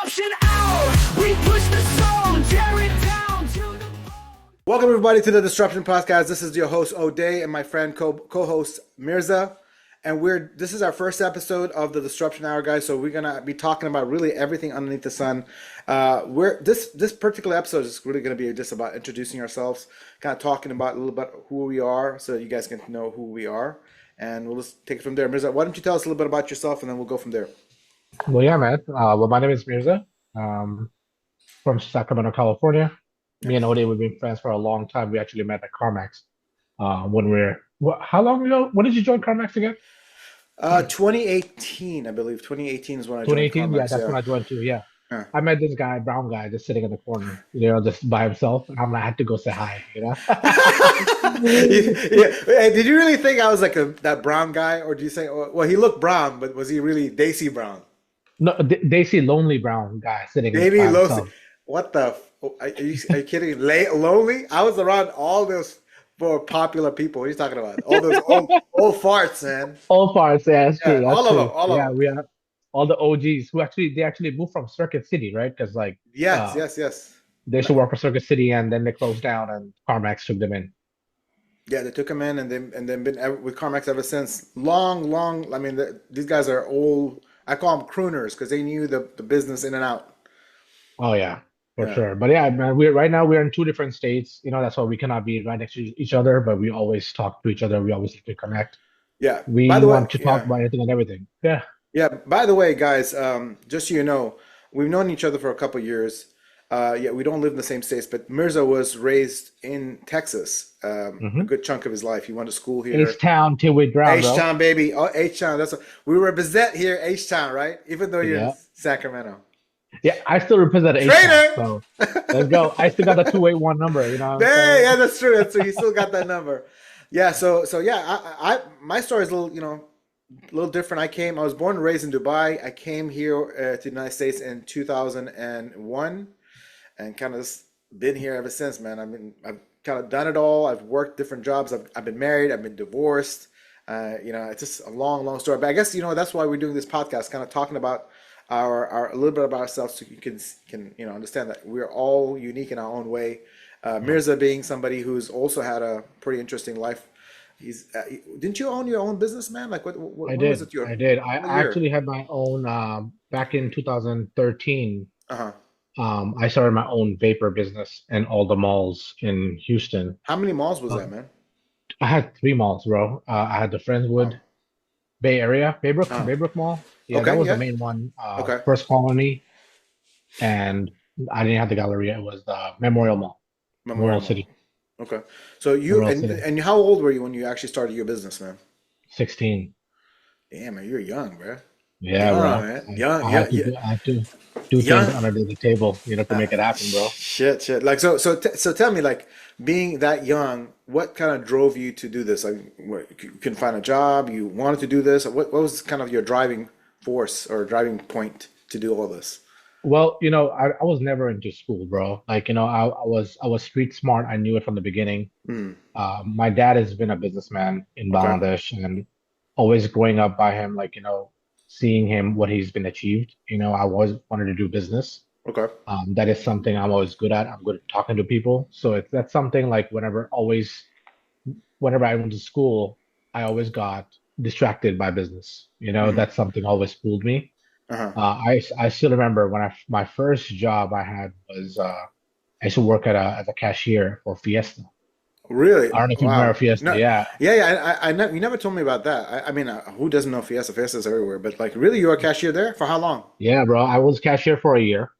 disruption out. We push the soul, tear it down to the bone. Welcome everybody to the Disruption Podcast. This is your host O'Day and my friend co-host Mirza, and this is our first episode of the Disruption Hour, guys. So we're gonna be talking about really everything underneath the sun. This particular episode is really gonna be just about introducing ourselves, kind of talking about a little bit who we are, so you guys can know who we are, and we'll just take it from there. Mirza, why don't you tell us a little bit about yourself, and then we'll go from there. Well, yeah, man. Well, my name is Mirza, from Sacramento, California. Me and Ode, we've been friends for a long time. We actually met at CarMax how long ago? When did you join CarMax again? 2018, I believe. 2018 is when I joined 2018? Yeah, CarMax, that's when I joined too. Yeah. Yeah. I met this guy, brown guy, just sitting in the corner, just by himself. And I had to go say hi, Hey, did you really think I was like that brown guy, or do you say, well, he looked brown, but was he really Daisy Brown? No, Daisy lonely brown guy sitting Maybe by lonely. himself. What the? Are you kidding? Lonely? I was around all those popular people. What are you talking about? All those old farts, man. All parts, yeah, that's true. That's all of true. them. All of Yeah, them. we are all the OGs who they actually moved from Circuit City, right? Because Yes. they used to work for Circuit City, and then they closed down, and CarMax took them in. Yeah, they took him in, and then been with CarMax ever since. Long. I mean, these guys are old. I call them crooners because they knew the business in and out. Oh yeah, for Yeah. sure. But yeah, man, we're in two different states. That's why we cannot be right next to each other, but we always talk to each other. We always like to connect. Yeah. We By the way, want to talk about anything and everything. Yeah. Yeah. By the way, guys, just so you know, we've known each other for a couple years. Yeah, we don't live in the same states, but Mirza was raised in Texas. A good chunk of his life. He went to school here. H-Town till we drown, bro. H-Town, baby. Oh, H-Town. We represent here, H-Town, right? Even though you're in Sacramento. Yeah, I still represent Trainer! H-Town. So let's go. I still got the 281 number. Yeah, that's true. You still got that number. Yeah. So yeah, I my story is a little different. I was born and raised in Dubai. I came here to the United States in 2001, and kind of just been here ever since, man. I've kind of done it all. I've worked different jobs. I've been married. I've been divorced. It's just a long story. But I guess that's why we're doing this podcast, kind of talking about a little bit about ourselves, so you can understand that we're all unique in our own way. Mirza being somebody who's also had a pretty interesting life. Didn't you own your own business, man? Like what I was it? I did. I actually had my own back in 2013. I started my own vapor business in all the malls in Houston. How many malls was that, man? I had 3 malls, bro. I had the Friendswood Bay Area, Baybrook Mall. Yeah, Okay, that was yeah. the main one. Okay. First Colony, and I didn't have the Galleria. It was the Memorial Mall, Memorial Mall. City. Okay. So and how old were you when you actually started your business, man? 16. Damn, man, you're young, bro. Yeah, Young, bro. man. Young, I had to do Young. things under the table, to make it happen, bro. Shit. Like so tell me, like, being that young, what kind of drove you to do this? Like, you couldn't find a job, you wanted to do this? What was kind of your driving force or driving point to do all this? Well, I was never into school, bro. Like, I was street smart. I knew it from the beginning. My dad has been a businessman in Bangladesh, and always growing up by him, like, seeing him, what he's been achieved, I always wanted to do business. Okay. That is something I'm always good at. I'm good at talking to people. So that's something like whenever I went to school, I always got distracted by business. That's something always fooled me. I still remember when my first job I had was I used to work as a cashier for Fiesta. Really? I don't know if you remember Fiesta. No, Yeah. you never told me about that. I mean, who doesn't know Fiesta? Fiesta's everywhere. But like, really, you were a cashier there for how long? Yeah, bro. I was cashier for a year.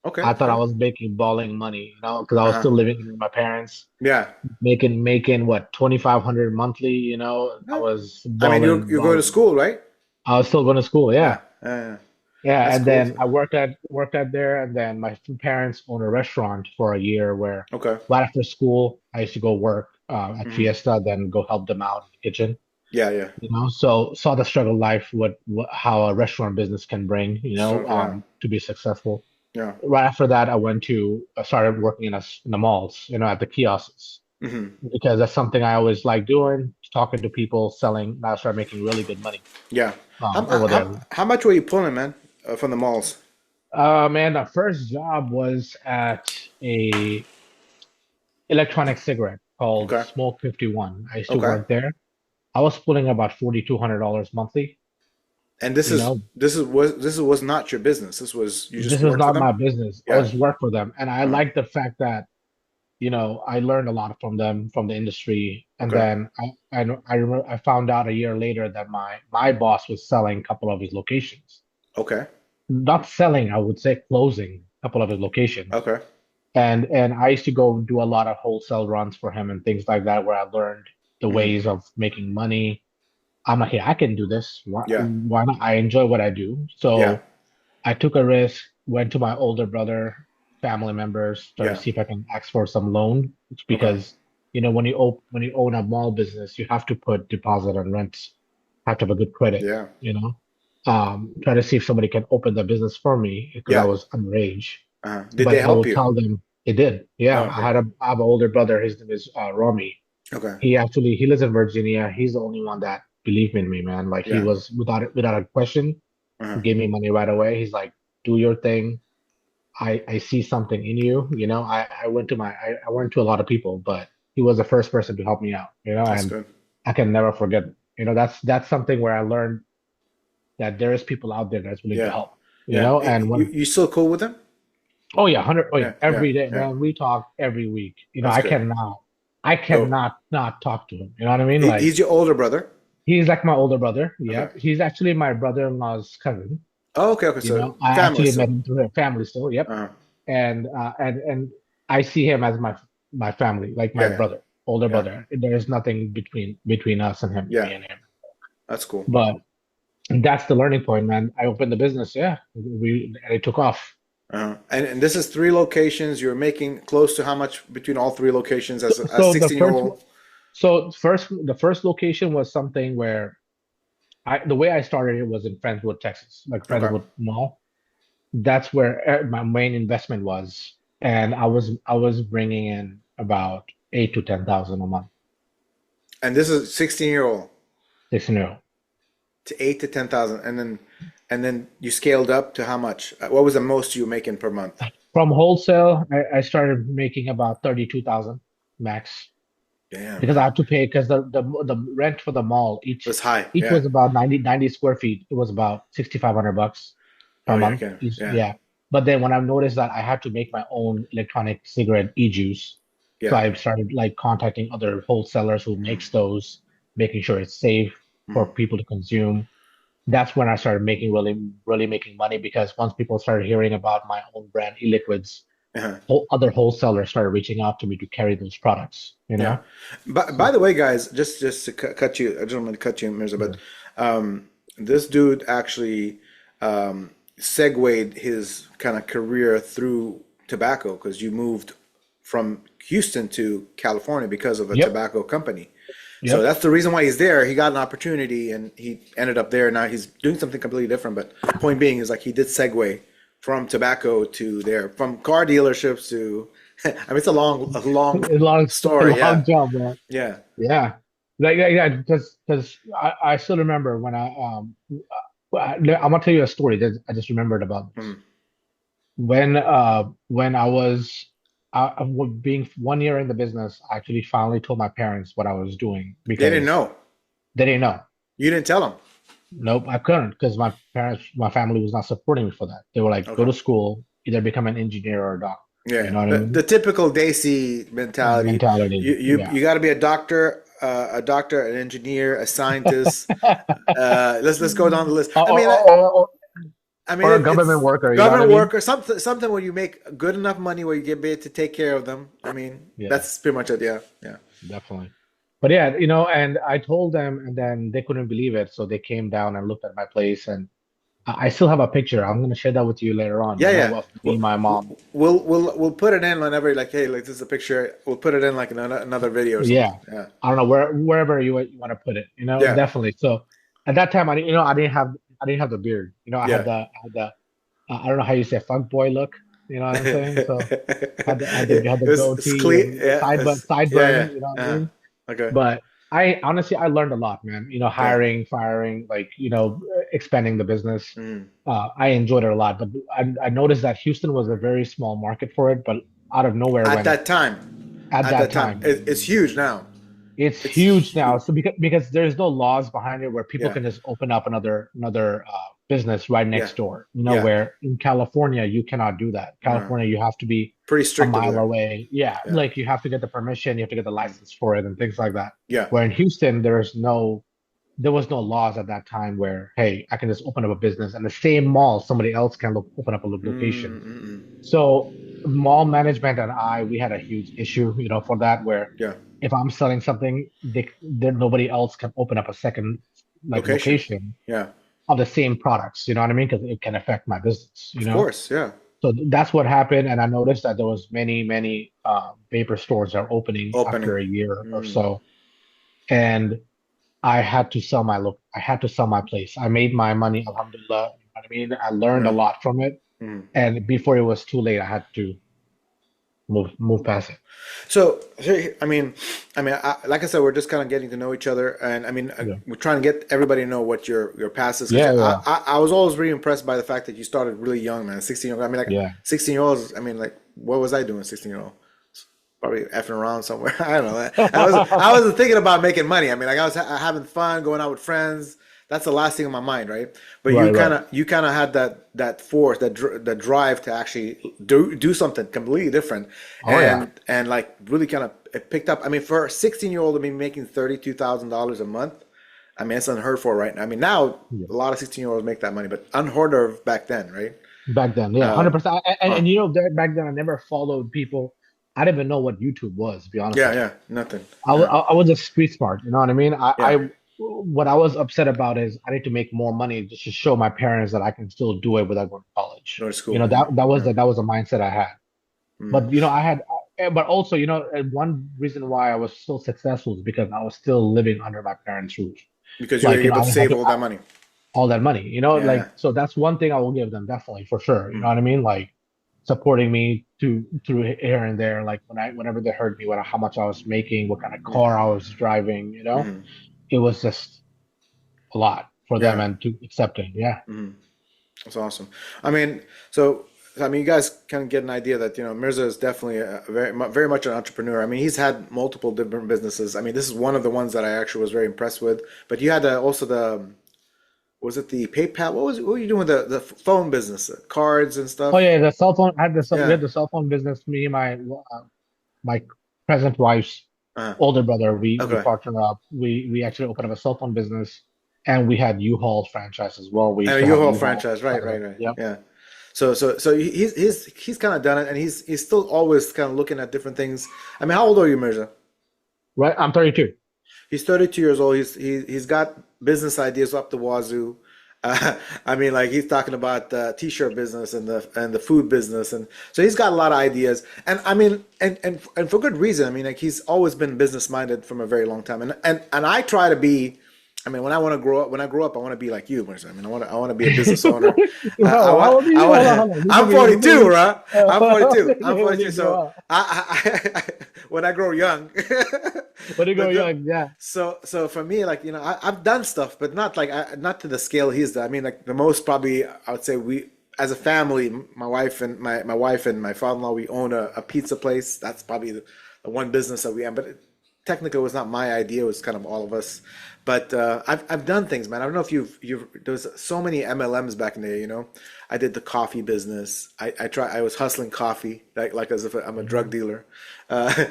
Okay. I thought I was making balling money, because I was still living with my parents, Yeah. making what, 2,500 monthly. I was balling, you're going to school, right? I was still going to school. Yeah. Yeah. Yeah, That's and cool. then I worked at there, and then my parents owned a restaurant for a year where Okay. right after school I used to go work at Fiesta, then go help them out in the kitchen. Yeah. So saw the struggle life, how a restaurant business can bring, to be successful. Yeah. Right after that, I started working in the malls, at the kiosks, because that's something I always like doing, talking to people, selling. And I started making really good money. Yeah. Over there. How much were you pulling, man, from the malls? Man, the first job was at a electronic cigarette called Okay. Smoke 51. I used to Okay. work there. I was pulling about $4,200 monthly. And this You is know, this was not your business. This was you just this was worked for not them? my business. I Yeah. was work for them, and I Uh-huh. liked the fact that I learned a lot from them, from the industry. And Okay. then I remember I found out a year later that my boss was selling a couple of his locations. Okay. Not selling, I would say closing a couple of his locations. Okay. And I used to go do a lot of wholesale runs for him and things like that, where I learned the Mm. ways of making money. I'm like, hey, I can do this. Yeah. Why not? I enjoy what I do. Yeah. So I took a risk, went to my older brother, family members, try to Yeah. see if I can ask for some loan. It's Okay. because, when you own a mall business, you have to put deposit on rents, have to have a good credit, Yeah. you know. Try to see if somebody can open the business for me because I Yeah. was underage. Did But they I will help you? tell them it did. Yeah, Oh, okay. I have an older brother. His name is Rami. Okay. He lives in Virginia. He's the only one that believed in me, man. Like he Yeah. was without a question, Uh-huh. gave me money right away. He's like, do your thing. I see something in you. I went to a lot of people, but he was the first person to help me out, That's and good. I can never forget. That's something where I learned that there is people out there that's willing to Yeah. help, Yeah. and You when you still cool with them? oh yeah, 100, oh yeah, Yeah. Yeah. every day, Yeah. man, we talk every week. That's good. I Go. cannot not talk to him. You know what I mean? Like He's your older brother. he's like my older brother. Okay. Yep. He's actually my brother-in-law's cousin. Oh, okay. Okay. So I family actually met still. him through a family still. Yep. Uh-huh. And I see him as my family, like my Yeah. brother, older Yeah. brother. There is nothing between us and him, Yeah. me and him. That's cool. But that's the learning point, man. I opened the business, yeah. And it took off. And this is three locations. You're making close to how much between all three locations as a So the 16-year first old? the first location was something where the way I started it was in Friendswood, Texas, like Okay. Friendswood Mall. That's where my main investment was, and I was bringing in about 8 to 10 thousand a month, And this is 16-year-old 6 to 8 to 10,000, and then you scaled up to how much? What was the most you were making per month? From wholesale. I started making about 32,000 max Damn, because I man. had to pay because the rent for the mall That's high. each Yeah. was about 90 square feet. It was about $6,500 per Oh yeah. month Okay. each. Yeah. Yeah. But then when I noticed that I had to make my own electronic cigarette e-juice, so Yeah. I started like contacting other wholesalers who makes those, making sure it's safe for Mm. people to consume. That's when I started making really making money because once people started hearing about my own brand e-liquids, Uh-huh. other wholesalers started reaching out to me to carry those products, Yeah. By So the way, guys, just to cut you, I don't want to cut you, Mirza, but yeah. this dude actually segued his kind of career through tobacco because you moved from Houston to California because of a Yep. tobacco company. So Yep. that's the reason why he's there. He got an opportunity and he ended up there. Now he's doing something completely different. But point being is like he did segue from tobacco to there, from car dealerships to, I mean, it's a long A story. long Yeah. job, man. Yeah. Yeah. Like yeah, because I still remember when I'm gonna tell you a story that I just remembered about this. Mm. When I was being 1 year in the business, I actually finally told my parents what I was doing They didn't because know. they didn't know. You didn't tell them. Nope, I couldn't because my family was not supporting me for that. They were like, go Okay. to school, either become an engineer or a doctor. You Yeah. know what I The mean? typical Desi mentality. Mentality. Yeah. You got to be a doctor, an engineer, a scientist. Let's go down the list. Or, I mean, or, or, or, I mean, or a government it's worker, you know what I government mean? worker, something where you make good enough money where you get paid to take care of them. I mean, Yeah, that's pretty much it. Yeah, yeah, definitely. But yeah, and I told them, and then they couldn't believe it. So they came down and looked at my place, and I still have a picture. I'm gonna share that with you later on, yeah, yeah. of me, We'll my mom. we'll put it in whenever like, hey, like this is a picture. We'll put it in like another video or something. Yeah. Yeah, I don't know wherever you want to put it, yeah, definitely. So at that time, I didn't have the beard. yeah. I had the I don't know how you say funk boy look. You know what I'm saying? So had the It's goatee clean. and Yeah, yeah, sideburn. yeah. You know what I mean? Okay. But I honestly I learned a lot, man. Yeah. Hiring, firing, like expanding the business. Mm. I enjoyed it a lot, but I noticed that Houston was a very small market for it. But out of nowhere, At when that time, at at that that time, time, it's huge now. it's It's huge now. huge. So because there's no laws behind it where people Yeah, can just open up another business right yeah, next door. yeah. Where in California you cannot do that. No, California, you have to be pretty a strict over mile there. away. Yeah, Yeah, like you have to get the permission, you have to get the license for it and things like that. yeah. Where in Houston, there was no laws at that time where, hey, I can just open up a business and the same mall, somebody else can open up a location. Mm. So mall management and we had a huge issue, for that where Yeah. if I'm selling something, nobody else can open up a second like Location. location Yeah. of the same products. You know what I mean? Because it can affect my business. Of course. Yeah. So that's what happened, and I noticed that there was many vapor stores that are opening Opening. after a year or Mm. so, and I had to sell my look. I had to sell my place. I made my money, alhamdulillah. You know what I mean? I learned a Yeah. lot from it, Mm. and before it was too late, I had to move past it. So, like I said, we're just kind of getting to know each other, and Yeah, we're trying to get everybody to know what your past is. Because yeah, yeah, I was always really impressed by the fact that you started really young, man. 16 year old. I mean, like yeah. 16-year-olds. I mean, like, what was I doing? 16-year-old. Probably effing around somewhere. I don't know. I wasn't thinking about making money. I mean, like I was having fun, going out with friends. That's the last thing on my mind, right? But Right, right. you kind of had that force, that drive to actually do something completely different, Oh yeah, and like really kind of it picked up. I mean, for a 16-year-old to be making $32,000 a month, I mean, it's unheard for right now. I mean, now yeah. a lot of 16-year-olds make that money, but unheard of back then, right? Back then, yeah, Uh, 100%. And, huh. and back then I never followed people. I didn't even know what YouTube was, to be honest Yeah, with you. yeah, nothing. I, wa- Yeah, I I was just street smart, you know what I mean? yeah, What I was upset about is I need to make more money just to show my parents that I can still do it without going to college. go to You school. know, Yeah, yeah. that was a mindset I had. Mm. But but also, one reason why I was so successful is because I was still living under my parents' roof. Because you were Like, able I to didn't have save to all that money. all that money, Yeah. so that's one thing I will give them definitely for sure. You know Mm. what I mean? Like supporting me through here and there, like whenever they heard me, how much I was making, what kind of Mm. car I was driving, Mm. it was just a lot for them Yeah. and to accept it. Yeah. Mm. That's awesome. I mean, so you guys kind of get an idea that Mirza is definitely very much an entrepreneur. I mean, he's had multiple different businesses. I mean, this is one of the ones that I actually was very impressed with. But you had also was it the PayPal? What were you doing with the phone business, cards and Oh stuff? yeah, the cell phone. We Yeah. had the cell phone business. Me and my present wife's Uh-huh. older brother. We Okay. partnered up. We actually opened up a cell phone business, and we had U-Haul franchise as well. We And used a to have U-Haul U-Haul. franchise, right, right, right. Yep. Yeah. So he's kind of done it, and he's still always kind of looking at different things. I mean, how old are you, Mirza? Right. I'm 32. He's 32 years old. He's got business ideas up the wazoo. I mean, like he's talking about the t-shirt business and the food business, and so he's got a lot of ideas. And I mean, and for good reason. I mean, like he's always been business minded from a very long time. And I try to be. I mean, when I want to grow up, I want to be like you, Marissa. I mean, I want to be a business owner. How old are you? Hold on, hold on. I'm 42, right? I'm 42. I'm When 42. you grow So up, when I grow young, when you go but young, yeah. so for me, like I've done stuff, but not like not to the scale he's done. I mean, like the most probably I would say we as a family, my wife and my wife and my father-in-law, we own a pizza place. That's probably the one business that we have, but technically it was not my idea. It was kind of all of us. But I've done things, man. I don't know if you've there was so many MLMs back in the day. I did the coffee business. I was hustling coffee like as if I'm a drug dealer. Uh,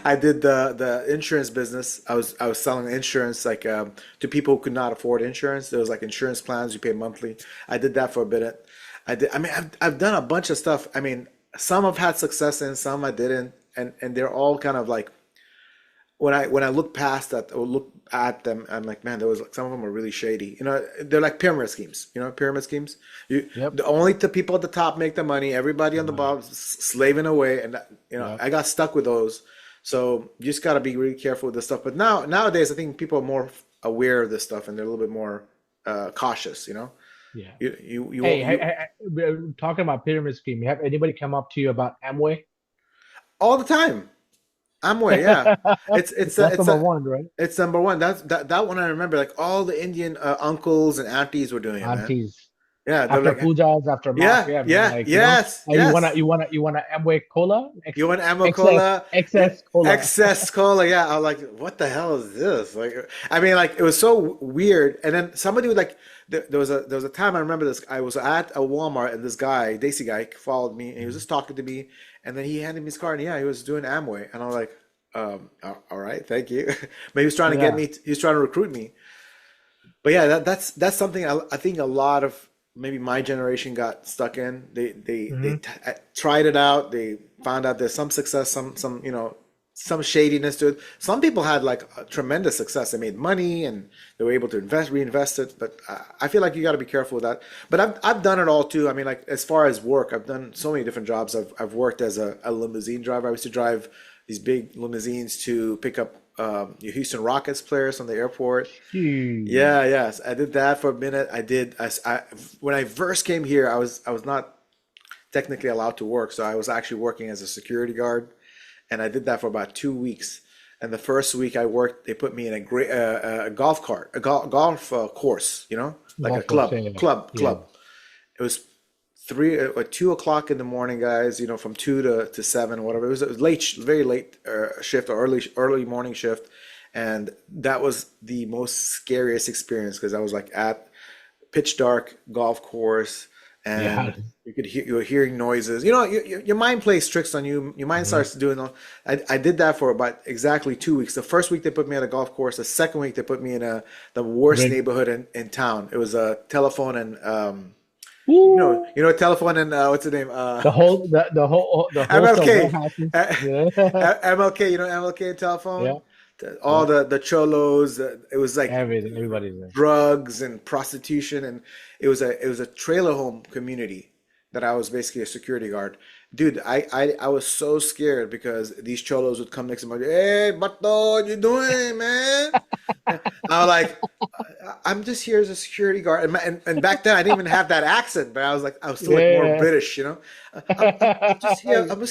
I did the insurance business. I was selling insurance like to people who could not afford insurance. There was like insurance plans you pay monthly. I did that for a bit. I did. I mean, I've done a bunch of stuff. I mean, some I've had success in, some I didn't, and they're all kind of like when I look past that or look at them, I'm like, man, there was like some of them are really shady. They're like pyramid schemes. Pyramid schemes. Yep. The only the people at the top make the money. Everybody on the Money. bottom slaving away, and Yep. I got stuck with those. So you just got to be really careful with this stuff. But nowadays, I think people are more aware of this stuff, and they're a little bit more cautious. Yeah. You Hey, won't you we're talking about pyramid scheme. Have anybody come up to you about Amway? all the time. Amway, yeah. That's It's number a one, right? it's number one. That one I remember. Like all the Indian uncles and aunties were doing it, man. Aunties. Yeah, they're After like, pujas, after mass, yeah, yeah, man. yeah, Like, yes, yes. you wanna Amway cola? You want Excess, Amacola? Yeah, excess cola. excess cola. Yeah, I was like, what the hell is this? Like, I mean, like it was so weird. And then somebody would like, there was a time I remember this. I was at a Walmart and this guy, Daisy guy, followed me and he was just talking to me. And then he handed me his card and yeah, he was doing Amway. And I was like, all right, thank you. But he was trying to get Yeah. me. He was trying to recruit me. But yeah, that's something I think a lot of maybe my generation got stuck in. Hmm. Tried it out. They found out there's some success, some some shadiness to it. Some people had like a tremendous success. They made money and they were able to reinvest it. But I feel like you got to be careful with that. But I've done it all too. I mean, like as far as work, I've done so many different jobs. I've worked as a limousine driver. I used to drive these big limousines to pick up your Houston Rockets players from the airport. Phew. Yeah, yes, I did that for a minute. When I first came here, I was not technically allowed to work, so I was actually working as a security guard, and I did that for about 2 weeks. And the first week I worked, they put me in a golf cart, golf course, like a Golf course, yeah, yeah, yeah. club. It was 2 o'clock in the morning, guys. From 2 to 7, whatever. It was late, very late shift or early morning shift, and that was the most scariest experience because I was like at pitch dark golf course, Yeah. and you were hearing noises. Your mind plays tricks on you. Your mind Mhm. starts doing. I did that for about exactly 2 weeks. The first week they put me at a golf course. The second week they put me in the worst Drink. neighborhood in town. It was a telephone and Woo! telephone and what's the name? The wholesale MLK, warehouses. Uh, Yeah. MLK. MLK telephone. Yeah. All Yeah. the cholos. It was like Everything. Everybody's there. drugs and prostitution, and it was a trailer home community that I was basically a security guard. Dude, I was so scared because these cholos would come next to me. Hey, Bato, what you doing, man? I was like, I'm just here as a security guard. And back then, I didn't even have that accent, but I was still like more Yeah. British. I'm just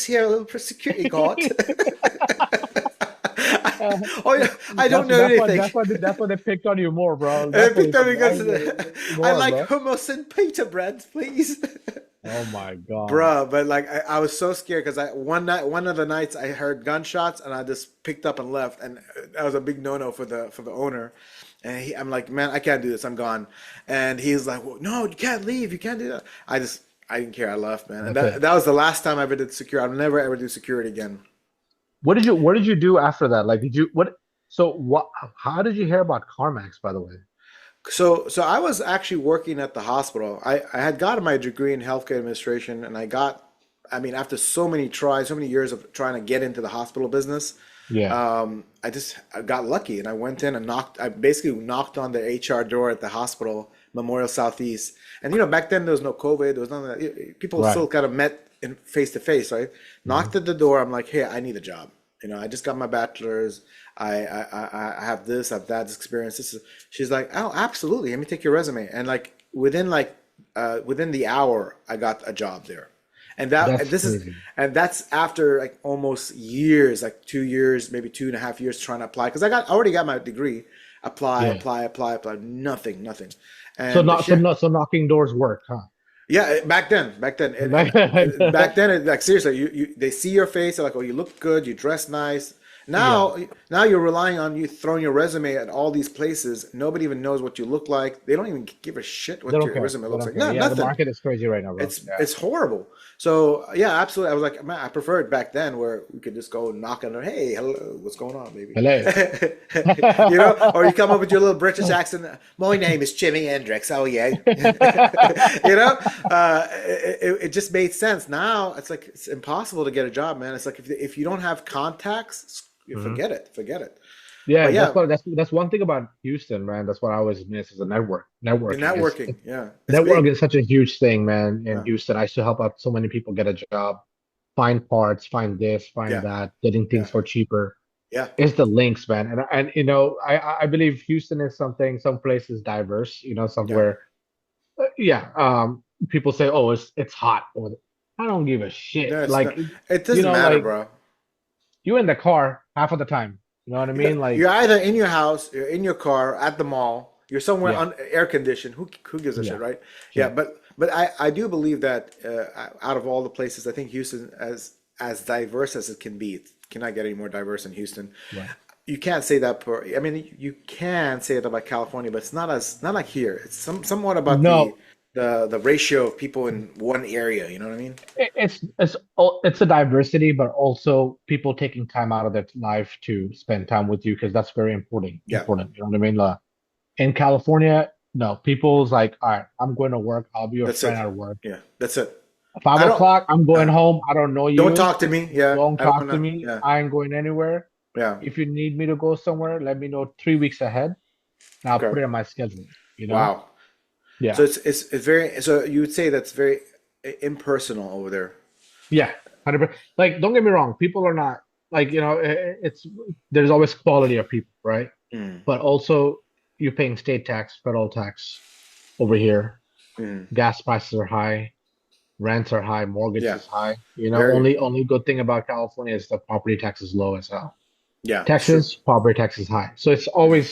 here a little for security guard. Oh, yeah, I don't know anything. That's why they picked on you more, bro. I That's what they picked up picked because on you I more, like bro. hummus and pita bread, please. Oh my God. Bruh, but like I was so scared because one of the nights I heard gunshots and I just picked up and left, and that was a big no-no for the owner. And I'm like, man, I can't do this. I'm gone. And he's like, well, no, you can't leave. You can't do that. I didn't care. I left, man. And That's it. that was the last time I ever did security. I'll never ever do security again. What did you do after that? Like, did you what? So what? How did you hear about CarMax, by the way? So I was actually working at the hospital. I had gotten my degree in healthcare administration, and I mean, after so many tries, so many years of trying to get into the hospital business, Yeah. I got lucky and I went in and I basically knocked on the HR door at the hospital, Memorial Southeast. And back then there was no COVID, there was nothing people Right. still kind of met in face to face, right? Hmm. Knocked at the door. I'm like, hey, I need a job. I just got my bachelor's. I have this, I have that experience. She's like, oh, absolutely. Let me take your resume. And within the hour, I got a job there. And That's this is, crazy. and that's after like almost years, like 2 years, maybe 2.5 years trying to apply. Cause I already got my degree. Yeah. Apply, nothing, nothing. So And not so not so knocking doors work, huh? yeah, back then, back then, like seriously, they see your face, they're like, oh, you look good, you dress nice. Yeah. Now you're relying on you throwing your resume at all these places. Nobody even knows what you look like. They don't even give a shit They what don't your care. resume They looks don't like. care. No, Yeah, the nothing. market is crazy right now, bro. Yeah. It's horrible. So yeah, absolutely. I was like, man, I prefer it back then where we could just go knock on her. Hey, hello, what's going on, baby? Hello. Or you come up with your little British accent. My name is Jimi Hendrix. How are you? It just made sense. Now it's like it's impossible to get a job, man. It's like if you don't have contacts, you Mhm. forget it. Yeah, But yeah, that's one thing about Houston, man. That's what I always miss is the the networking is networking, yeah, it's network big. is such a huge thing, man. In Yeah, Houston, I used to help out so many people get a job, find parts, find this, find yeah, that, getting yeah, things for cheaper. yeah, It's the links, man. And I believe Houston is something. Some places diverse, yeah. somewhere. Yeah. People say, oh, it's hot. Or I don't give a shit. No, it's not. Like, It doesn't matter, like bro. you're in the car half of the time. You know what I mean? Like, You're either in your house, you're in your car, at the mall, you're somewhere yeah, on air conditioned. Who gives a shit, yeah, right? Yeah, sure. but I do believe that out of all the places, I think Houston, as diverse as it can be, it cannot get any more diverse than Houston. Right. You can't say that for. I mean, you can say it about California, but it's not like here. It's somewhat about No, the ratio of people in one area. You know what I mean? it's a diversity, but also people taking time out of their life to spend time with you because that's very important. Yeah, Important. You know what I mean? In California, no, people's like, all right, I'm going to work. I'll be your that's friend it. at work. Yeah, that's it. Five I don't. o'clock, I'm going Uh, home. I don't know don't you. talk to me. Yeah, Don't I don't talk to wanna. me. Yeah, I ain't going anywhere. yeah. If you need me to go somewhere, let me know 3 weeks ahead, and I'll Okay. put it in my schedule. You know? Wow. So Yeah. it's very. So you would say that's very impersonal over there. Yeah. 100%. Like, don't get me wrong. People are not like, it's there's always quality of people, right? Mm, But also you're paying state tax, federal tax over here. mm. Gas prices are high, rents are high, mortgage Yeah. is high. Very. Only good thing about California is the property tax is low as hell. Yeah. It's true. Texas, property tax is high. So it's Mm, always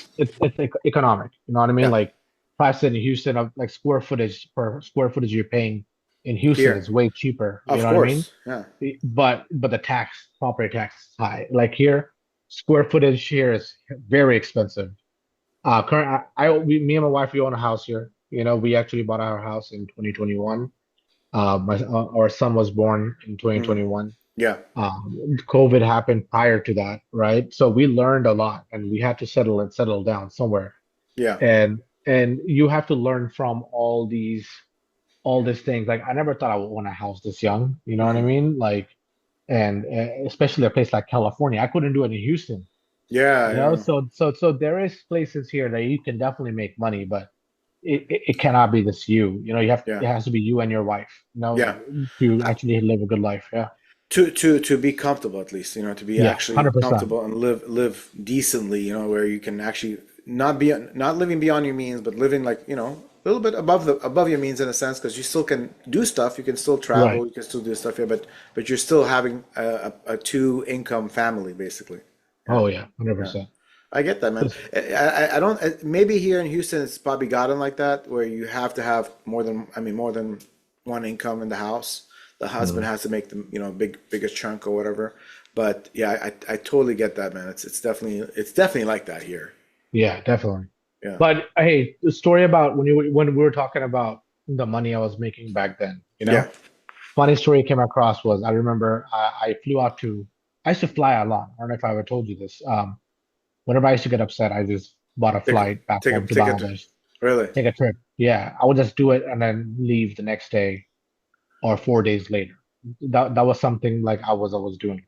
economic. You know what I mean? yeah. Like price in Houston of like square footage per square footage you're paying in Houston Here. is way cheaper. You Of know what I mean? course. Yeah. But the property tax is high. Like here, square footage here is very expensive. Me and my wife, we own a house here. We actually bought our house in 2021. Our son was born in Mm, 2021. yeah. COVID happened prior to that, right? So we learned a lot, and we had to settle down somewhere. Yeah. And you have to learn from all these things. Like I never thought I would want a house this young. You know what I Mm, mean? Like, and especially a place like California, I couldn't do it in Houston. yeah. Yeah. So there is places here that you can definitely make money, but it cannot be this you. Yeah. It has to be you and your wife, Yeah. to Uh, actually live a good life. Yeah. to be comfortable at least, to be Yeah, actually 100%. comfortable and live decently, where you can actually not living beyond your means, but living like, a little bit above your means in a sense, because you still can do stuff, you can still Right. travel, you can still do stuff here, but you're still having a two income family basically. Yeah. Oh yeah, Yeah. 100%. I get that, man. I don't. Maybe here in Houston, it's probably gotten like that, where you have to have more than one income in the house. The husband Mm. has to make the, biggest chunk or whatever. But yeah, I totally get that, man. It's definitely like that here. Yeah, definitely. Yeah. But hey, the story about when we were talking about the money I was making back then, Yeah. funny story I came across was I remember I flew out to I used to fly a lot. I don't know if I ever told you this. Whenever I used to get upset, I just bought a Take a flight back take a home to take a Bangladesh, really. take a trip. Yeah, I would just do it and then leave the next day or 4 days later. That was something like I was doing.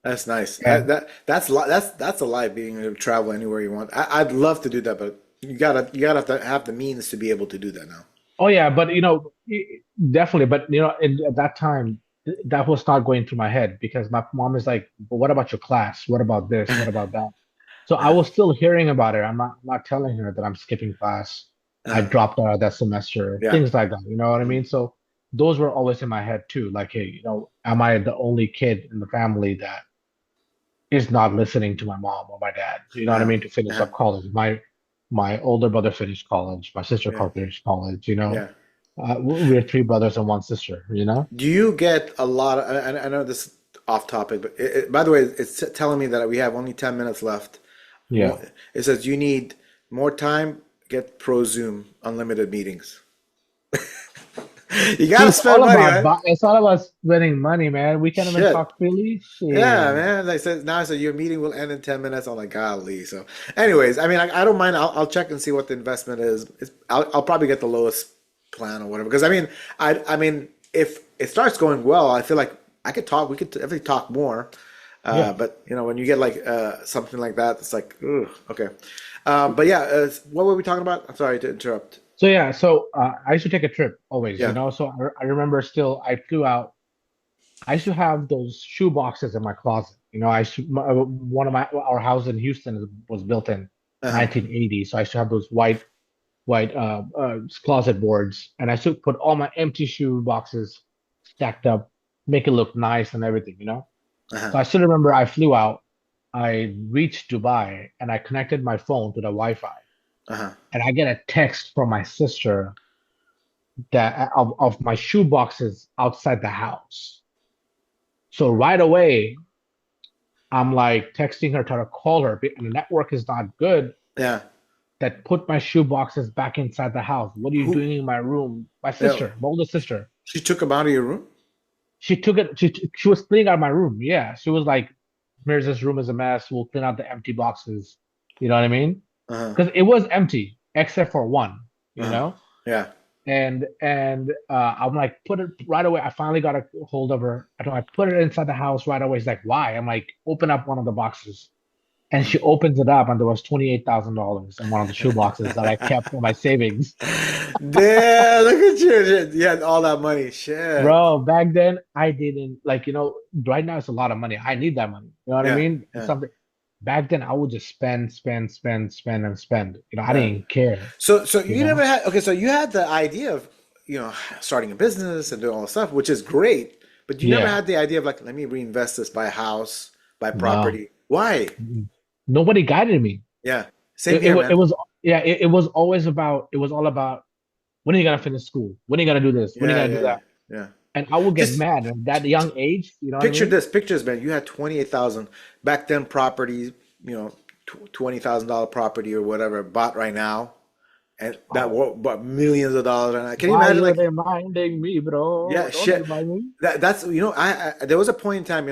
That's nice. And That's a life, being able to travel anywhere you want. I'd love to do that, but you gotta have the means to be able to do that now. oh yeah, but definitely. But at that time, that was not going through my head because my mom is like, "But what about your class? What about this? What about that?" So I Yeah. was still hearing about it. I'm not telling her that I'm skipping class. I Uh, dropped out of that semester, yeah. things like that. You know what I Mm, mean? So those were always in my head too. Like, hey, am I the only kid in the family that is not listening to my mom or my dad? You know what I uh, mean? To finish uh, up college. My older brother finished college. My sister yeah. finished college. Yeah. We're three brothers and one sister. Do you get a lot of, I know this is off topic, but by the way, it's telling me that we have only 10 minutes left. Yeah. It says you need more time, get Pro Zoom, unlimited meetings. You See, gotta it's spend all money, about man. it's all about spending money, man. We can't even Shit. talk freely. Yeah, Shit. man. They said now, so your meeting will end in 10 minutes. I'm like, golly. So, anyways, I mean, I don't mind. I'll check and see what the investment is. I'll probably get the lowest plan or whatever. Because I mean, if it starts going well, I feel like we could definitely talk more. Yeah. But when you get like something like that, it's like, ugh, okay. But yeah, what were we talking about? I'm sorry to interrupt. So yeah, I used to take a trip always, Yeah. So I remember still I flew out. I used to have those shoe boxes in my closet. One of our house in Houston was built in Uh-huh. 1980, so I used to have those white closet boards, and I used to put all my empty shoe boxes stacked up, make it look nice and everything. Uh-huh. So I still remember I flew out, I reached Dubai, and I connected my phone to the Wi-Fi, Uh-huh. and I get a text from my sister that of my shoe boxes outside the house. So right away, I'm like texting her, trying to call her, and the network is not good. Yeah. That put my shoe boxes back inside the house. What are you Who? doing in my room? My Yeah. sister, my older sister. She took him out of your room? She took it. She was cleaning out my room. Yeah, she was like, "Mirza's room is a mess. We'll clean out the empty boxes." You know what I mean? Uh-huh. Because it was empty except for one. You Uh-huh. know. Yeah. And I'm like, put it right away. I finally got a hold of her. I put it inside the house right away. She's like, why? I'm like, open up one of the boxes. And she opens it up, and there was $28,000 in one of the shoe boxes that I kept for my savings. Damn, look at you. You had all that money. Shit. Bro, back then I didn't like, right now it's a lot of money. I need that money. You know what I Yeah. mean? It's Yeah. something back then I would just spend, spend, spend, spend, and spend. I Yeah. didn't care, So you you never know? had, okay, so you had the idea of, starting a business and doing all this stuff, which is great, but you never Yeah. had the idea of like, let me reinvest this, buy a house, buy No. property. Why? Mm-mm. Nobody guided me. Yeah. Same It, it, here, wa- it man. was yeah, it was always about it was all about when are you gonna finish school? When are you gonna do this? When are you Yeah, gonna do yeah, that? yeah. And I would get Just mad at that young age, you know what I picture mean? this, pictures, man. You had 28,000 back then property, $20,000 property or whatever bought right now, and that Oh, bought millions of dollars right now. Can you why imagine you like, reminding me, bro? yeah, Don't shit. remind me. That's I there was a point in time,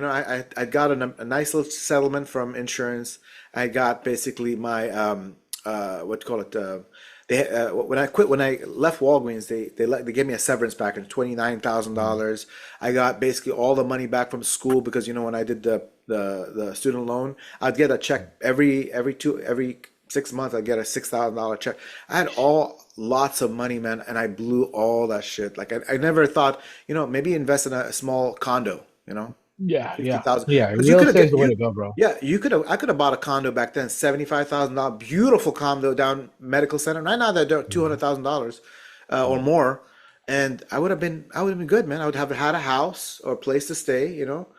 I got a nice little settlement from insurance. I got basically my what do you call it, they when I left Walgreens, they gave me a severance package, $29,000. I got basically all the money back from school because when I did the student loan, I'd get a check every 6 months. I'd get a $6,000 check. I had all lots of money, man, and I blew all that shit. Like I never thought, maybe invest in a small condo, Yeah, fifty yeah, thousand, yeah. because you Real could have estate is get the way you to go, bro. yeah, you could have I could have bought a condo back then, $75,000, beautiful condo down Medical Center. Right now they're Mhm. $200,000 or Yeah, more, and I would have been good, man. I would have had a house or a place to stay,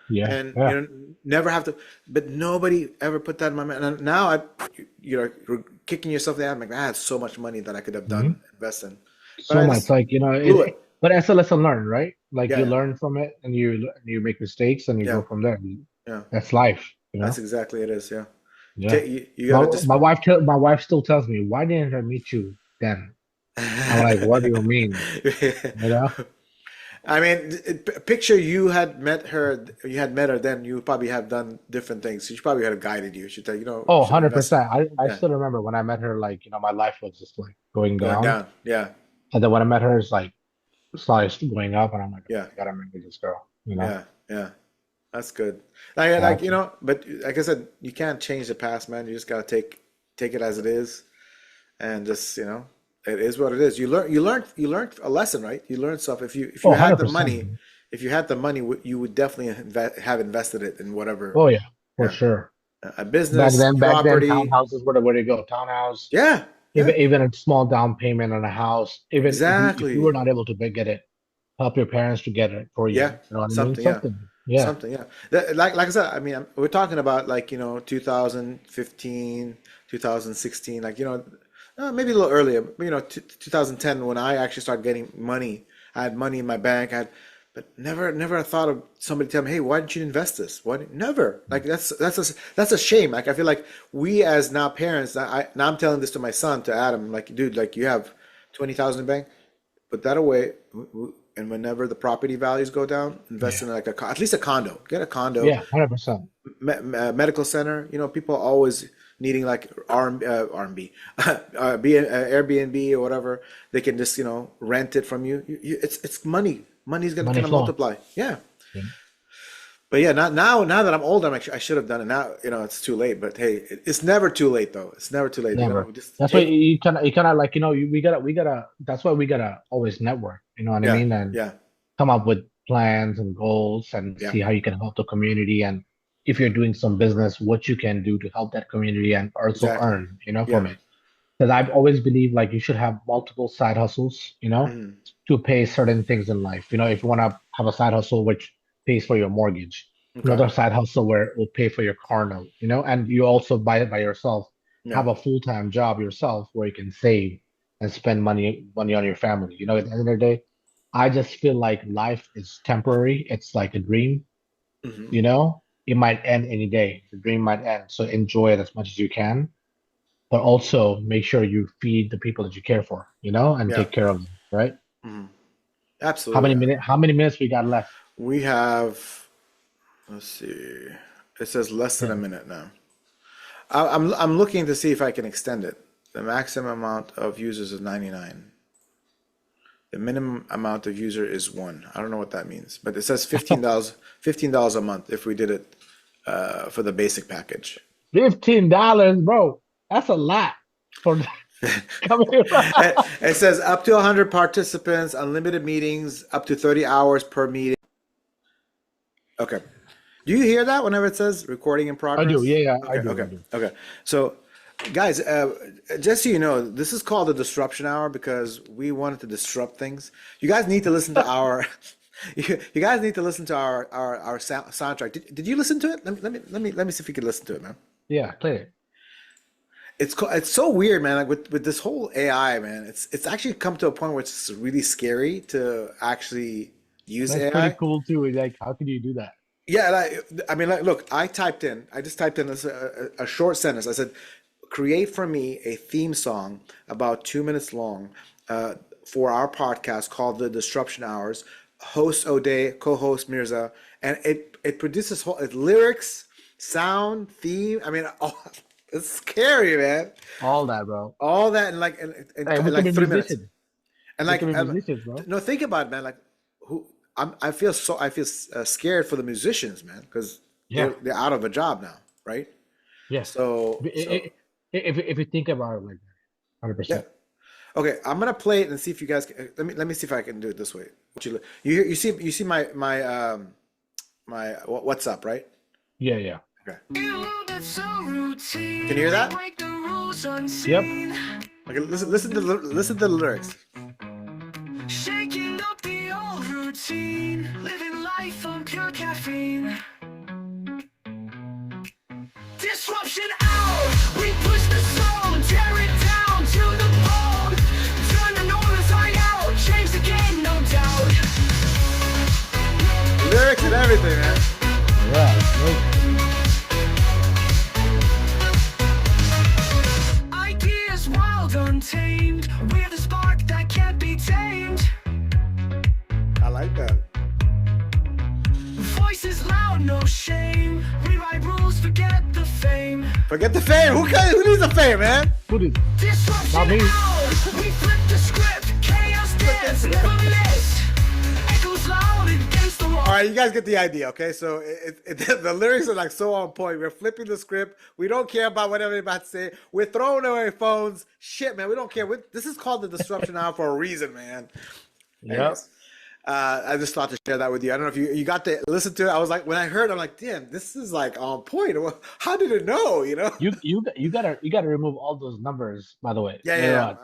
yeah, and yeah. never have to. But nobody ever put that in my mind. And now you're kicking yourself in the ass. I'm like, I had so much money that I could have Mhm. done investing, but So I much, just like blew it. but that's a lesson learned, right? Like you Yeah, learn from it, and you make mistakes, and you yeah, go from there. yeah. That's life, That's exactly it is. Yeah, Yeah. you gotta just. My wife still tells me, why didn't I meet you then? I'm like, what do you mean? You know? I mean, picture you had met her then, you would probably have done different things. She probably had guided you. She'd tell you Oh, should invest. 100%. I Yeah, still remember when I met her, like, my life was just like going going down. down. Yeah, And then when I met her, it's like started going up, and I'm like, yeah, I gotta marry this girl, yeah, yeah. That's good. Like Have to. but like I said, you can't change the past, man. You just gotta take it as it is, and just it is what it is. You learned a lesson, right? You learned stuff. If Oh, you had the 100%. money, you would definitely have invested it in whatever. Oh yeah, for Yeah, sure. a business, Back then, property. townhouses were the way to go. Townhouse, Yeah, yeah, even a small down payment on a house, even if you were exactly. not able to get it, help your parents to get it for you. Yeah, You know what I mean? something. Yeah, Something. Yeah. something. Yeah, like I said, I mean, we're talking about like 2015, 2016, like maybe a little earlier, but 2010 when I actually started getting money. I had money in my bank. But never a thought of somebody telling me, hey, why didn't you invest this? Never. Like that's a shame. Like I feel like we as now parents, now I'm telling this to my son, to Adam, like, dude, like you have 20,000 in the bank, put that away, and whenever the property values go down, invest Yeah. in like at least a condo. Get a condo, Yeah. 100%. medical center. People always needing like R&B, Airbnb or whatever. They can just rent it from you. It's money. Money's gonna Money kind of flowing. multiply. Yeah. Yeah. But yeah, not now that I'm older, I'm like, I should have done it. Now it's too late. But hey, it's never too late though. It's never too late. Never. Just That's why take. you kind of like, we gotta, that's why we gotta always network, you know what I Yeah, mean? And yeah, come up with plans and goals and yeah, see how you can help the community. And if you're doing some business, what you can do to help that community and also exactly. earn, from Yeah. it. Because I've always believed like you should have multiple side hustles, Mhm. to pay certain things in life. If you want to have a side hustle which pays for your mortgage, Okay. another side hustle where it will pay for your car note, and you also buy it by yourself, Yeah. have a full-time job yourself where you can save and spend money on your family. At the end of the day, I just feel like life is temporary. It's like a dream, Hmm. it might end any day. The dream might end. So enjoy it as much as you can, but also make sure you feed the people that you care for, and Yeah. take care of them, right? Hmm. How many Absolutely. minutes? How many minutes we got left? We have, let's see, it says less than a Yeah. minute now. I'm looking to see if I can extend it. The maximum amount of users is 99. The minimum amount of user is one. I don't know what that means, but it says $15 a month if we did it for the basic package. $15, bro. That's a lot for coming around. It says up to 100 participants, unlimited meetings, up to 30 hours per meeting. Okay. Do you hear that whenever it says recording in I do. Yeah, progress? yeah, I Okay, do. I okay, do. okay. So, guys, just so you know, this is called the disruption hour because we wanted to disrupt things. You guys need to listen to our. You guys need to listen to our soundtrack. Did you listen to it? Let me see if you can listen to it, man. Yeah, play it. It's so weird, man. Like with this whole AI, man. It's actually come to a point where it's really scary to actually use That's pretty AI. cool too. Like, how can you do that? Yeah, I mean, like, look, I just typed in this a short sentence. I said, create for me a theme song about 2 minutes long for our podcast called The Disruption Hours. Host O'Day, co-host Mirza, and it produces lyrics, sound, theme. I mean, it's scary, man. All that, bro. All that in Hey, we in can like be 3 minutes. musicians. And We can like, be musicians, bro. no, think about it, man. Like, who I feel scared for the musicians, man, because Yeah, they're out of a job now, right? yeah. So If, if you think about it like that, yeah. 100%. Okay, I'm gonna play it and see if you guys can, let me see if I can do it this way. You see my what's up, right? Yeah, yeah. Okay. That's so routine. Can you hear that? Break the rules Yep. unseen. Okay, listen to the lyrics. Shaking up the old routine. Living life on pure caffeine. Disruption out. We push the soul. Tear it down to the bone. Turn the noise right out. Change the game, no doubt. Lyrics and everything, man. Yeah. Great. Ideas wild, untamed. We're the spark that can't be tamed. I like that. Voices loud, no shame. Rewrite rules, forget the fame. Forget the fame. Who needs the fame, man? Who did? Disruption Not me. out. We flip the script. Chaos dance, never miss. Echoes loud against the wall. All right, you guys get the idea, okay? So the lyrics are like so on point. We're flipping the script. We don't care about whatever they're about to say. We're throwing away phones. Shit, man, we don't care. This is called the disruption hour for a reason, man. Yep. Anyways, I just thought to share that with you. I don't know if you got to listen to it. I was like, when I heard, I'm like, damn, this is like on point. How did it know? You know? You gotta remove all those numbers, by the way, Yeah, yeah, later yeah. on.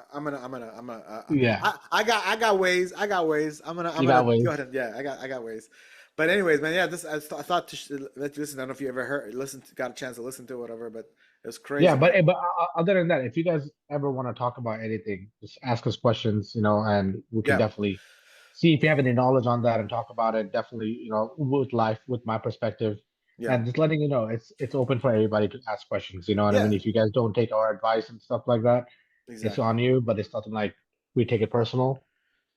Yeah, I got ways. I got ways. I'm you gonna got ways. go ahead and yeah, I got ways. But anyways, man, yeah, I thought to let you listen. I don't know if you ever got a chance to listen to it, whatever. But it was Yeah, crazy, but man. other than that, if you guys ever want to talk about anything, just ask us questions, and we can Yeah, definitely see if you have any knowledge on that and talk about it. Definitely, with life, with my perspective, yeah, and just letting you know, it's open for everybody to ask questions. You know what I yeah, mean? If you guys don't take our advice and stuff like that, it's exactly. on you. But it's nothing like we take it personal.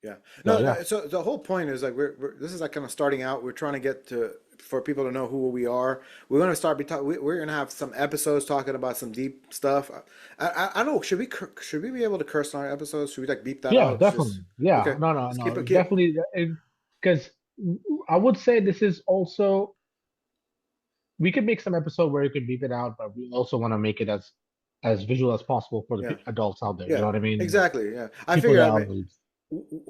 Yeah. So No, yeah, so the whole point is like this is like kind of starting out. We're trying to get to for people to know who we are. We're going to start we're going to have some episodes talking about some deep stuff. I don't know. Should we be able to curse on our episodes? Should we like beep that yeah, out? It's just definitely, yeah. okay. No, no, Let's keep no, it keep. definitely, because I would say this is also. We could make some episode where you could beep it out, but we also want to make it as visual as possible for the Yeah. adults out there. You Yeah. know what I mean? Exactly. Yeah. I People figure. that I are mean, of age.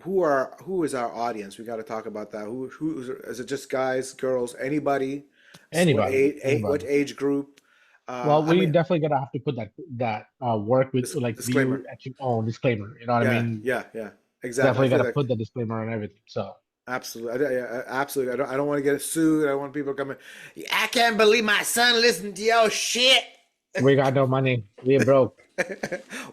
who is our audience? We got to talk about that. Who is it? Just guys, girls, anybody? Anybody, What anybody. age group? Well, I we mean, definitely gotta have to put that work with like disclaimer. view at your own disclaimer. You know what I Yeah, mean? yeah, yeah. Exactly. I Definitely feel gotta like put the disclaimer and everything. So Absolutely. Absolutely. I don't want to get sued. I don't want people coming. I can't believe my son listened to your shit. We got no money. We broke.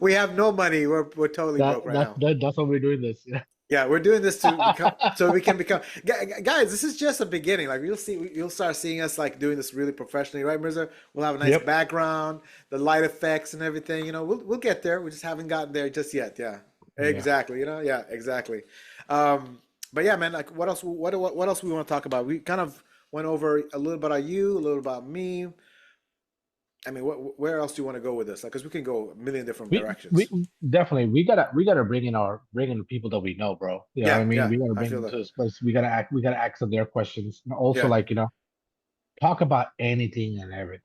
We have no money. We're totally broke right now. That's why we're doing this. Yeah. Yeah, we're doing this to become so we can become guys. This is just a beginning. Like you'll start seeing us like doing this really professionally, right, Mirza? We'll have a nice Yep. background, the light effects and everything. You know, we'll get there. We just haven't gotten there just yet. Yeah, Yeah. exactly. You know, yeah, exactly. But yeah, man. Like, what else? What else we want to talk about? We kind of went over a little bit about you, a little about me. I mean, where else do you want to go with this? Like, because we can go a million different We directions. definitely we gotta bring in the people that we know, bro. You know what I Yeah, mean? yeah. We gotta I bring feel them to that. this place. We gotta ask them their questions. And also Yeah, like, talk about anything and everything.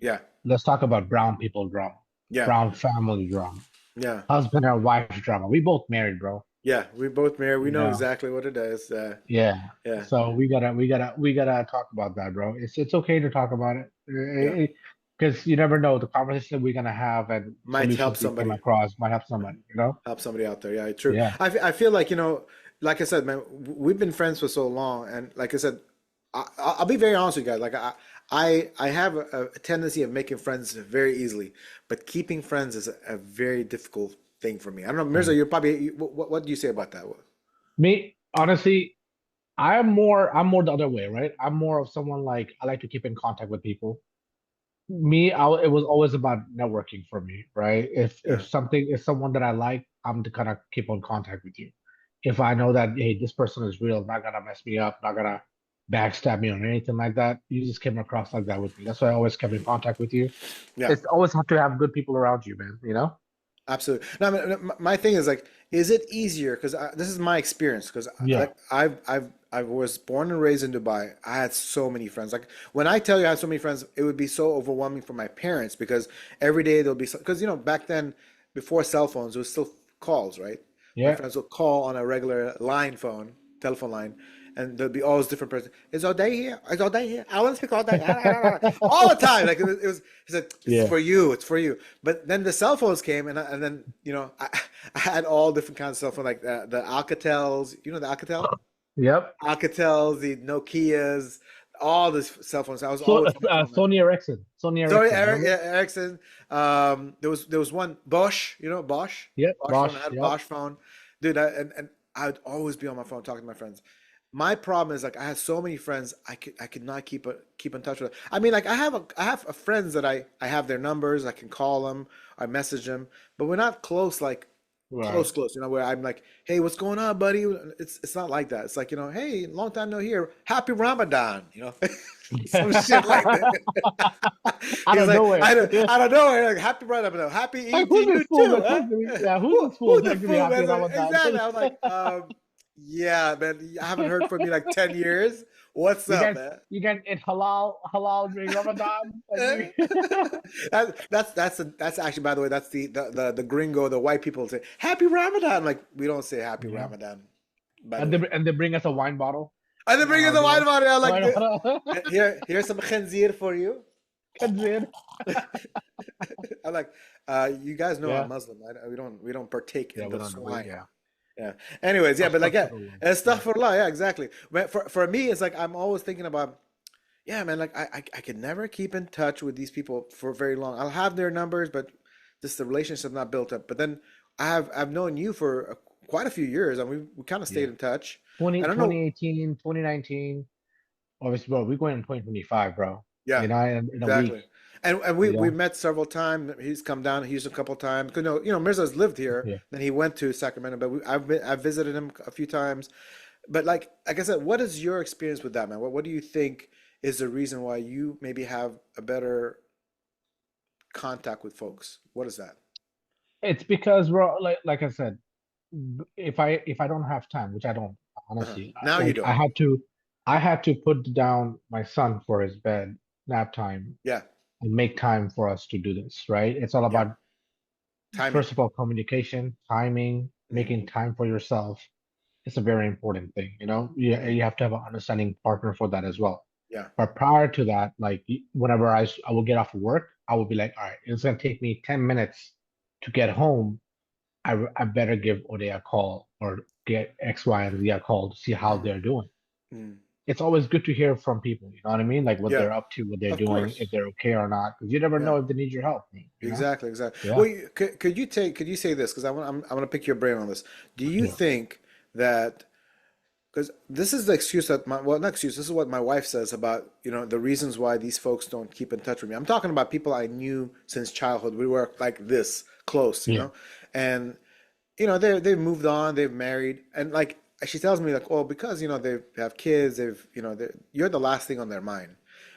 yeah, Let's talk about brown people drama, yeah, brown family drama, yeah. husband and wife drama. We both married, bro. Yeah, we both married. We You know know? exactly what it is. Yeah. Yeah, So we gotta talk about that, bro. It's okay to talk about yeah. it. Because you never know the conversation we're gonna have and Might help solutions we come somebody, across might help somebody, you know? help somebody out there. Yeah, true. Yeah. I feel like, like I said, man, we've been friends for so long, and like I said, I'll be very honest with you guys. Like I have a tendency of making friends very easily, but keeping friends is a very difficult thing for me. I don't know, Mirza. Mm. You're probably what do you say about that? Me, honestly, I'm more the other way, right? I'm more of someone like I like to keep in contact with people. It was always about networking for me, right? Yeah, If someone that I like, I'm to kind of keep on contact with you. If I know that hey, this person is real, not gonna mess me up, not gonna backstab me or anything like that, you just came across like that with me. That's why I always kept in contact with you. yeah. It's always have to have good people around you, man. You know? Absolutely. No, I mean, my thing is like, is it easier? Because this is my experience. Because Yeah, like I was born and raised in Dubai. I had so many friends. Like when I tell you I had so many friends, it would be so overwhelming for my parents because every day there'll be because back then before cell phones, it was still calls, right? My yeah. friends would call on a regular line phone, telephone line, and there'll be always different person. Is O'Day here? Is O'Day here? I want to speak all day. All the time. Like he said, it's Yeah. for you. It's for you. But then the cell phones came, and then I had all different kinds of cell phone, like the Alcatels. You know the Alcatel? Yep. Alcatels, the Nokias, all the cell phones. I was always on my phone, man. Sony Ericsson. Sony Sorry, Ericsson, remember? Yeah, Ericsson. There was one Bosch. You know Bosch. Yep. Bosch phone. I Bosch. had a Yep. Bosch phone, dude. And I'd always be on my phone talking to my friends. My problem is like I had so many friends I could not keep in touch with. I mean, like I have friends that I have their numbers. I can call them. I message them, but we're not close like Right. close. Where I'm like, hey, what's going on, buddy? It's not like that. It's like hey, long time no hear. Happy Ramadan. Some shit like that. Out He's of like, nowhere. Yeah. I don't know. Like, happy Ramadan. Happy Like Eid to who's you this fool too, that huh? comes to me? Yeah, who's this fool Who the that give me fool, happy man? Like, Ramadan? exactly. I was like, yeah, man. I haven't heard from you like 10 years. What's You up, guys, man? you guys eat halal during Ramadan? Like, That's actually, by the way, that's the gringo, the white people say Happy Ramadan. Like we don't say Happy yeah. Ramadan, by the way. And they bring us a wine bottle. And they You know bring how in the it wine is. bottle. I'm like, Wine bottle. here's some khanzir for you. Kadzir. I'm like, you guys know I'm Yeah. Muslim. We don't partake Yeah, in we the don't know. swine. Yeah. Yeah. Anyways, yeah, but like yeah, Astaghfirullah. Yeah. astaghfirullah. Yeah, exactly. But for me, it's like I'm always thinking about, yeah, man. Like I could never keep in touch with these people for very long. I'll have their numbers, but just the relationship not built up. But then I've known you for quite a few years, and we kind of stayed Yeah. in touch. 20, I don't know. 2018, 2019. Obviously, bro, we're going in 2025, bro. Yeah, In a week, exactly. And we you we know? met several times. He's come down to Houston a couple times. 'Cause, Mirza's lived here. Yeah. Then he went to Sacramento, but I've visited him a few times. But like I said, what is your experience with that, man? What do you think is the reason why you maybe have a better contact with folks? What is that? It's because, bro, like I said, if I don't have time, which I don't, honestly, Now you like don't. I had to put down my son for his bed nap time Yeah, and make time for us to do this, right? It's all yeah. about, Timing. first of all, communication, timing, Mhm. making time for yourself. It's a very important thing, you know? You have to have an understanding partner for that as well. Yeah, But prior to that, like whenever I will get off of work, I will be like, all right, it's gonna take me 10 minutes to get home. I better give Ode a call or get X, Y, and Z a call to see how Mm, they're doing. mm. It's always good to hear from people. You know what I mean? Like what Yeah, they're up to, what they're of doing, if course. they're okay or not. Because you never Yeah. know if they need your help. You know? Exactly, exactly. Yeah. Well, could you say this? Because I want to pick your brain on this. Do you Yeah. think that because this is the excuse that not excuse, this is what my wife says about, the reasons why these folks don't keep in touch with me. I'm talking about people I knew since childhood. We were like this close, Yeah. and they've moved on, they've married, and like she tells me like, oh, because they have kids, you're the last thing on their mind.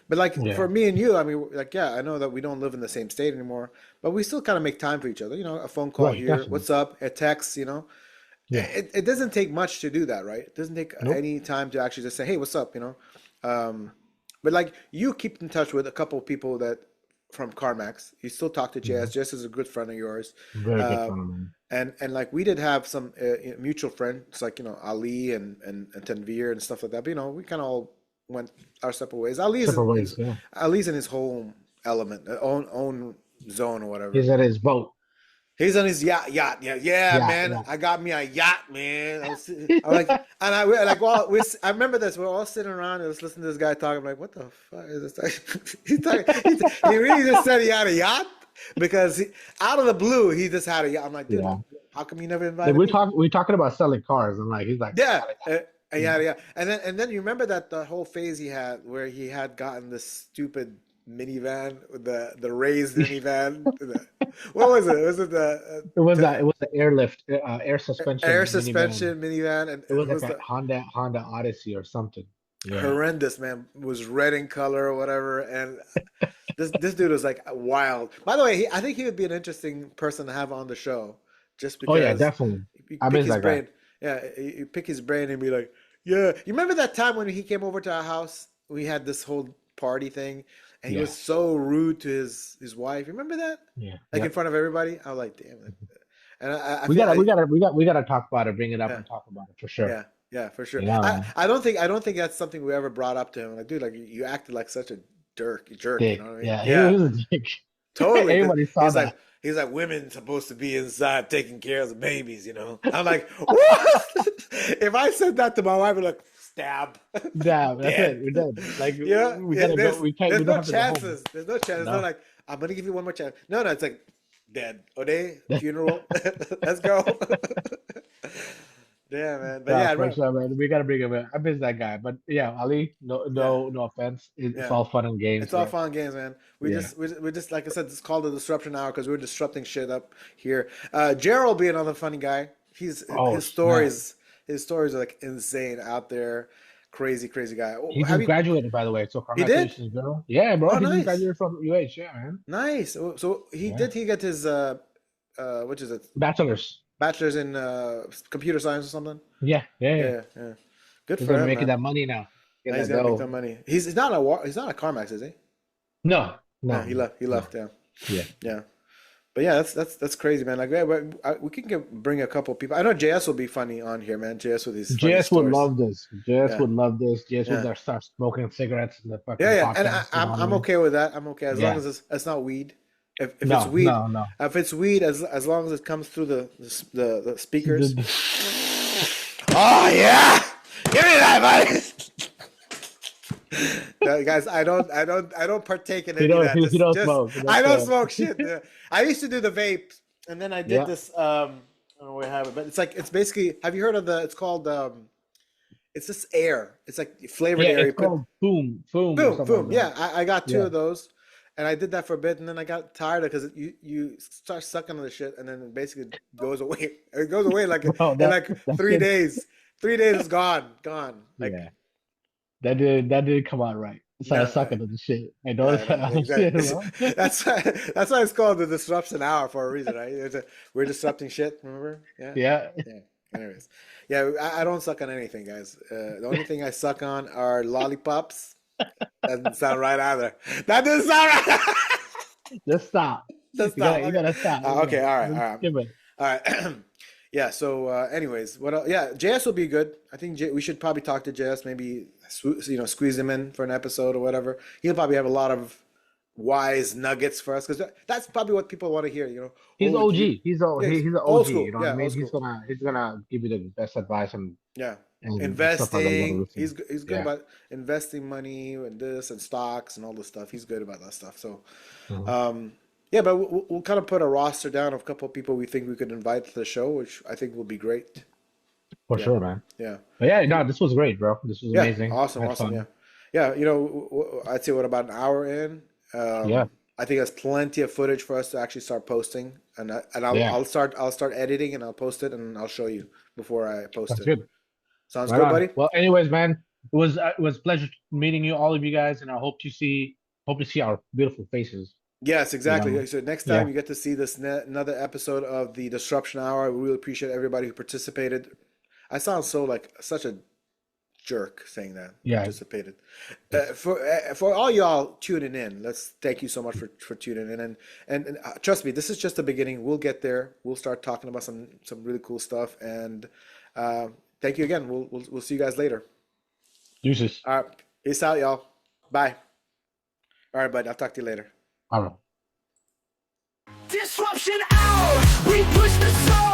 But like Yeah. for me and you, I mean, like, yeah, I know that we don't live in the same state anymore, but we still kind of make time for each other. A phone call Right. here, Definitely. what's up, a text. Yeah. It doesn't take much to do that, right? It doesn't take Nope. any time to actually just say, hey, what's up. But like you keep in touch with a couple of people that from CarMax. You still talk to Mhm. Jess. Jess is a good friend of yours. Very good Uh, friend of mine. and like we did have some mutual friends, like Ali and Tanvir and stuff like that. But we kind of all went our separate ways. Separate ways. Yeah. Ali's in his home element, own zone or whatever. He's at his boat. He's on his yacht. Yeah, Yeah. man. Yeah. I got me a yacht, man. I'm like, and we're like, well, I remember this. We're all sitting around and just listening to this guy talking. I'm like, what the fuck is this? He's talking. He really just said he had a yacht because out of the blue, he just had a yacht. I'm like, dude, Yeah. how come you never Like, invited me? we're talking about selling cars, and like he's like, Yeah, yeah, yeah. And then you remember that the whole phase he had where he had gotten this stupid minivan, the raised minivan. What was it? Was it it was the airlift, air air suspension minivan. suspension minivan? And It was it like was a the Honda Odyssey or something. Yeah. horrendous, man. It was red in color or whatever. And this dude was like wild. By the way, I think he would be an interesting person to have on the show, just Oh yeah, because definitely. you I pick miss his that guy. brain. Yeah, you pick his brain and be like, yeah. You remember that time when he came over to our house? We had this whole party thing, and he was Yeah. so rude to his wife. You remember that? Yeah. Like in Yep. front of everybody. I was like, damn it. And I We feel gotta I we gotta we gotta talk about it, bring it up yeah. and talk about it for sure. Yeah, yeah, for sure. Yeah, I, man. I don't think I don't think that's something we ever brought up to him. Like, dude, like you acted like such a jerk. You Dick. know what I mean? Yeah, he Yeah, was a dick. totally. 'Cause Everybody saw he's that. like he's like women supposed to be inside taking care of the babies. I'm like, what? If I said that to my wife, I'd be like, stab, Damn, that's dead. it. We're done. Like Yeah, we yeah. gotta go. We can't. There's We don't no have to go home. chances. There's no chance. It's not No. like I'm gonna give you one more chance. No, no. It's like dead. Ode funeral. Let's go. Yeah, man. But yeah, Yeah, I for remember. sure, man. We gotta bring him in. I miss that guy. But yeah, Ali, no, Yeah, no, no offense. It's yeah. all fun and games, It's all bro. fun games, man. Yeah. We just like I said, it's called the disruption hour because we're disrupting shit up here. Gerald being another funny guy. He's Oh snap! his stories are like insane out there. Crazy guy. Oh, He have just you graduated, by the way. So he did? congratulations, girl. Yeah, bro. Oh, He just nice. graduated from UH. Yeah, man. Nice. So Yeah. he get his which is it? Bachelor's. Bachelor's in computer science or something? Yeah, yeah, yeah. Yeah. Good He's for gonna be him, making man. that money now. Get Now he's that gonna make that dough. money. He's not a CarMax, is he? No, No, no, no, he no. left, yeah. Yeah. Yeah. But yeah, that's crazy, man. Like, we can bring a couple people. I know JS will be funny on here, man. JS with his funny JS would stories. love this. JS Yeah, would love this. JS would yeah, start smoking cigarettes in the yeah, fucking yeah. And podcast. You know what I I'm mean? okay with that. I'm okay as long Yeah. as it's not weed. If it's No, weed, no, no. as long as it comes through the speakers. The- Oh yeah, give me that, buddy. No, guys, I don't partake in You any of don't, that. you don't Just smoke. I don't That's smoke shit. Yeah. I used to do the vape, and then I did yeah. this. I don't know where I have it, but it's basically. Have you heard of the? It's called. It's this air. It's like flavored Yeah, air. You it's put called Boom or boom, something boom. like that. Yeah, I got two Yeah. of those, and I did that for a bit, and then I got tired of because you start sucking on the shit, and then it basically goes away. It goes away like Bro, in like that 3 days. 3 days is gone. Like yeah. That didn't come out right. It started no. sucking at the shit. I Yeah, noticed that no, on the shit, exactly. bro. That's why it's called the disruption hour for a reason, right? We're disrupting shit. Remember? Yeah, Yeah. yeah. Anyways, yeah, I don't suck on anything, guys. The only thing I suck on are lollipops. That doesn't sound right either. That doesn't sound right. Just stop. Just You stop. gotta, you Okay. gotta stop. Okay. All right. All Just right. skip it. All right. Yeah. So, anyways, what else? Yeah, JS will be good. I think we should probably talk to JS. Maybe squeeze him in for an episode or whatever. He'll probably have a lot of wise nuggets for us, because that's probably what people want to hear. You know, He's oh, you, OG. yes, He's an old OG. You school, know what I yeah, mean? old school, He's gonna give you the best advice yeah. and stuff like that. You gotta Investing, listen. he's good Yeah. about investing money and this and stocks and all this stuff. He's good about that stuff. So, Mhm. um, yeah, but we'll kind of put a roster down of a couple of people we think we could invite to the show, which I think will be great. For Yeah, sure, man. yeah. But yeah, no, this was great, bro. This was Yeah, amazing. awesome, I had awesome. Yeah, fun. yeah. You know, I'd say what about an hour in? Yeah. I think there's plenty of footage for us to actually start posting, and Yeah. I'll start editing and I'll post it and I'll show you before I post That's it. good. Sounds Right good, on. buddy? Well, anyways, man, it was a pleasure meeting you, all of you guys, and I hope to see our beautiful faces. Yes, You exactly. know. So next time Yeah. you get to see this another episode of the Disruption Hour. We really appreciate everybody who participated. I sound so like such a jerk saying that Yeah. participated. It's For all y'all tuning in, let's thank you so much for tuning in, and trust me, this is just the beginning. We'll get there. We'll start talking about some really cool stuff, and uh, thank you again. We'll see you guys later. useless. All right, peace out, y'all. Bye. All right, bud. I'll talk to you later. I don't know. Disruption out. We push the soul.